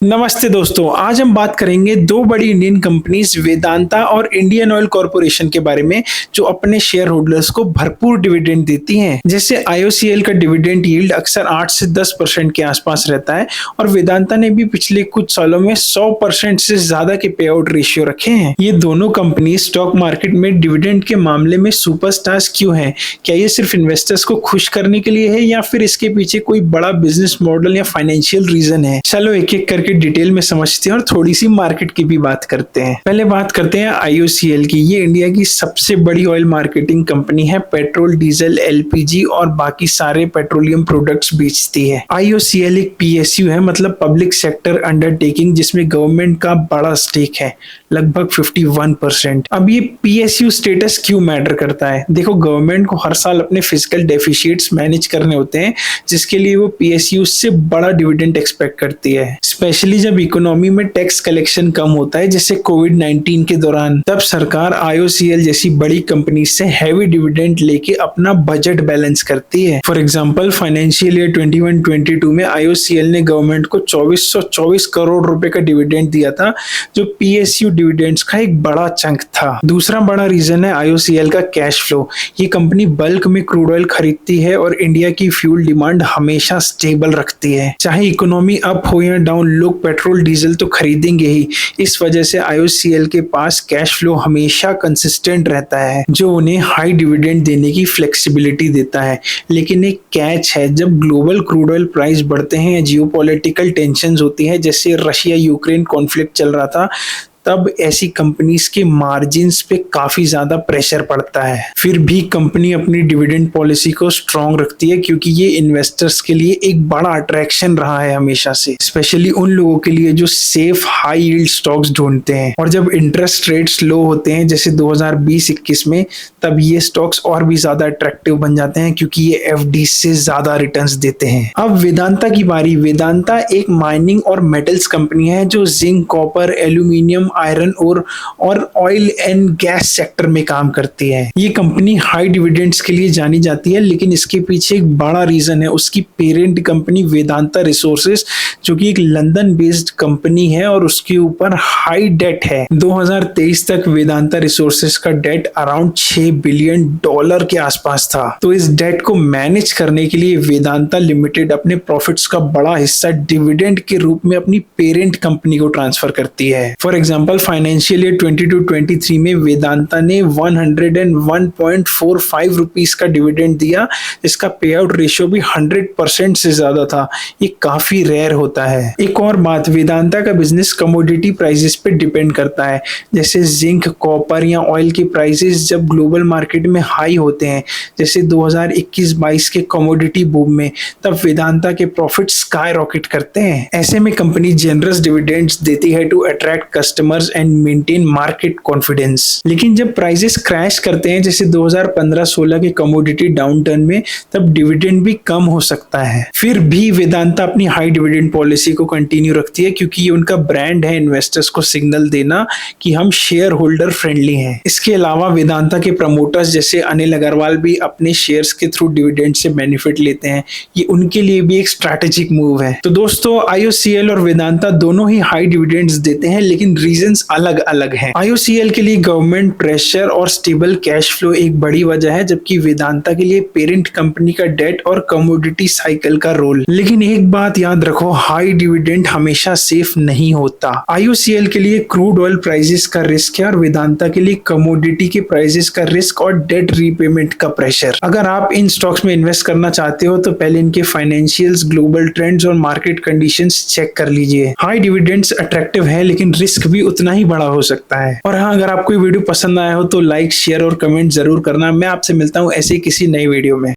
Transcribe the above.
नमस्ते दोस्तों, आज हम बात करेंगे दो बड़ी इंडियन कंपनीज वेदांता और इंडियन ऑयल कॉरपोरेशन के बारे में जो अपने शेयर होल्डर्स को भरपूर डिविडेंड देती हैं। जैसे आईओसीएल का डिविडेंड यील्ड अक्सर 8 से 10% के आसपास रहता है और वेदांता ने भी पिछले कुछ सालों में 100% से ज्यादा के पे आउट रेशियो रखे हैं। ये दोनों कंपनी स्टॉक मार्केट में डिविडेंड के मामले में सुपरस्टार्स क्यों हैं? क्या ये सिर्फ इन्वेस्टर्स को खुश करने के लिए है या फिर इसके पीछे कोई बड़ा बिजनेस मॉडल या फाइनेंशियल रीजन है? चलो एक एक करके डिटेल में समझते हैं और थोड़ी सी मार्केट की भी बात करते हैं। पहले बात करते हैं आईओसीएल की। ये इंडिया की सबसे बड़ी ऑयल मार्केटिंग कंपनी है। पेट्रोल, डीजल, एलपीजी और बाकी सारे पेट्रोलियम प्रोडक्ट्स बेचती है। आईओसीएल एक पीएसयू है, मतलब पब्लिक सेक्टर अंडरटेकिंग, जिसमें गवर्नमेंट का बड़ा स्टेक है, लगभग 51%। अब ये पीएसयू स्टेटस क्यों मैटर करता है? देखो, गवर्नमेंट को हर साल अपने फिजिकल डेफिसिट्स मैनेज करने होते हैं, जिसके लिए वो पीएसयू से बड़ा डिविडेंड एक्सपेक्ट करती है। स्पेशली जब इकोनॉमी में टैक्स कलेक्शन कम होता है, जैसे कोविड-19 के दौरान, तब सरकार आईओसीएल जैसी बड़ी कंपनी से हैवी डिविडेंड लेके अपना बजट बैलेंस करती है। फॉर एग्जांपल, फाइनेंशियल ईयर 21-22 में आईओसीएल ने गवर्नमेंट को 2424 करोड़ रुपए का डिविडेंड दिया था, जो पीएसयू डिविडेंड्स का एक बड़ा चंक था। दूसरा बड़ा रीजन है आईओसीएल का कैश फ्लो। ये कंपनी बल्क में क्रूड ऑयल खरीदती है और इंडिया की फ्यूल डिमांड हमेशा स्टेबल रखती है। चाहे इकोनॉमी अप हो या डाउन, लोग पेट्रोल डीजल तो खरीदेंगे ही। इस वजह से आईओसीएल के पास कैश फ्लो हमेशा कंसिस्टेंट रहता है, जो उन्हें हाई डिविडेंड देने की फ्लेक्सिबिलिटी देता है। लेकिन एक कैच है, जब ग्लोबल क्रूड ऑयल प्राइस बढ़ते हैं या जियोपॉलिटिकल टेंशंस होती है, जैसे रशिया यूक्रेन कॉन्फ्लिक्ट चल रहा था, तब ऐसी कंपनीज के मार्जिन्स पे काफी ज्यादा प्रेशर पड़ता है। फिर भी कंपनी अपनी डिविडेंड पॉलिसी को स्ट्रॉन्ग रखती है, क्योंकि ये इन्वेस्टर्स के लिए एक बड़ा अट्रैक्शन रहा है हमेशा से, स्पेशली उन लोगों के लिए जो सेफ हाई यील्ड स्टॉक्स ढूंढते हैं। और जब इंटरेस्ट रेट्स लो होते हैं, जैसे 2020-21 में, तब ये स्टॉक्स और भी ज्यादा अट्रैक्टिव बन जाते हैं, क्योंकि ये एफडी से ज्यादा रिटर्न्स देते हैं। अब वेदांता की बारी। वेदांता एक माइनिंग और मेटल्स कंपनी है जो zinc, copper, aluminium, iron ore और ऑयल एंड गैस सेक्टर में काम करती है। ये कंपनी हाई डिविडेंड्स के लिए जानी जाती है, लेकिन इसके पीछे एक बड़ा रीजन है उसकी पेरेंट कंपनी वेदांता रिसोर्सेज, जो कि एक लंदन बेस्ड कंपनी है और उसके ऊपर हाई डेट है। 2023 तक वेदांता रिसोर्सेज का डेट अराउंड $6 बिलियन के आसपास था। तो इस डेट को मैनेज करने के लिए वेदांता लिमिटेड अपने प्रॉफिट्स का बड़ा हिस्सा डिविडेंड के रूप में अपनी पेरेंट कंपनी को ट्रांसफर करती है। फॉर एग्जाम्पल, फाइनेंशियल ईयर 22-23 में वेदांता ने 101.45 रुपीस का डिविडेंड दिया, जिसका पे आउट रेशियो भी 100% से ज्यादा था। ये काफी रेयर होता है। एक और बात, वेदांता का बिजनेस कमोडिटी प्राइसेस पे डिपेंड करता है। जैसे जिंक, कॉपर या ऑयल के प्राइसेस जब ग्लोबल मार्केट में हाई होते हैं, जैसे 2021-22 के कमोडिटी बूम में, तब वेदांता के प्रॉफिट स्काई रॉकेट करते हैं। ऐसे में कंपनी जेनरस डिविडेंड्स देती है to attract customers and maintain market confidence. लेकिन जब प्राइसेस क्रैश करते हैं, जैसे 2015-16 के कमोडिटी डाउनटर्न में, तब डिविडेंड भी कम हो सकता है। फिर भी वेदांता अपनी हाई डिविडेंड पॉलिसी को कंटिन्यू रखती है, क्योंकि ये उनका ब्रांड है इन्वेस्टर्स को सिग्नल देना कि हम शेयर होल्डर फ्रेंडली हैं। इसके अलावा वेदांता के प्रमोटर्स जैसे अनिल अग्रवाल भी अपने शेयर्स के थ्रू डिविडेंड से बेनिफिट लेते हैं। ये उनके लिए भी एक स्ट्रैटेजिक मूव है। तो दोस्तों, आईओसीएल और वेदांता दोनों ही हाई डिविडेंड्स देते हैं, लेकिन रीजंस अलग अलग हैं। आईओसीएल के लिए गवर्नमेंट प्रेशर और स्टेबल कैश फ्लो एक बड़ी वजह है, जबकि वेदांता के लिए पेरेंट कंपनी का डेट और कमोडिटी साइकिल का रोल। लेकिन एक बात याद रखो, हाई डिविडेंड हमेशा सेफ नहीं होता। आईओसीएल के लिए क्रूड ऑयल प्राइसेस का रिस्क है और वेदांता के लिए कमोडिटी के प्राइसेस का रिस्क और डेट रीपेमेंट का प्रेशर। अगर आप इन स्टॉक्स में इन्वेस्ट करना चाहते हो तो पहले इनके फाइनेंशियल्स, ग्लोबल ट्रेंड्स और मार्केट कंडीशंस चेक कर लीजिए। हाई डिविडेंड्स अट्रैक्टिव है, लेकिन रिस्क भी उतना ही बड़ा हो सकता है। और हाँ, अगर आपको वीडियो पसंद आया हो तो लाइक, शेयर और कमेंट जरूर करना। मैं आपसे मिलता हूँ ऐसे किसी नई वीडियो में।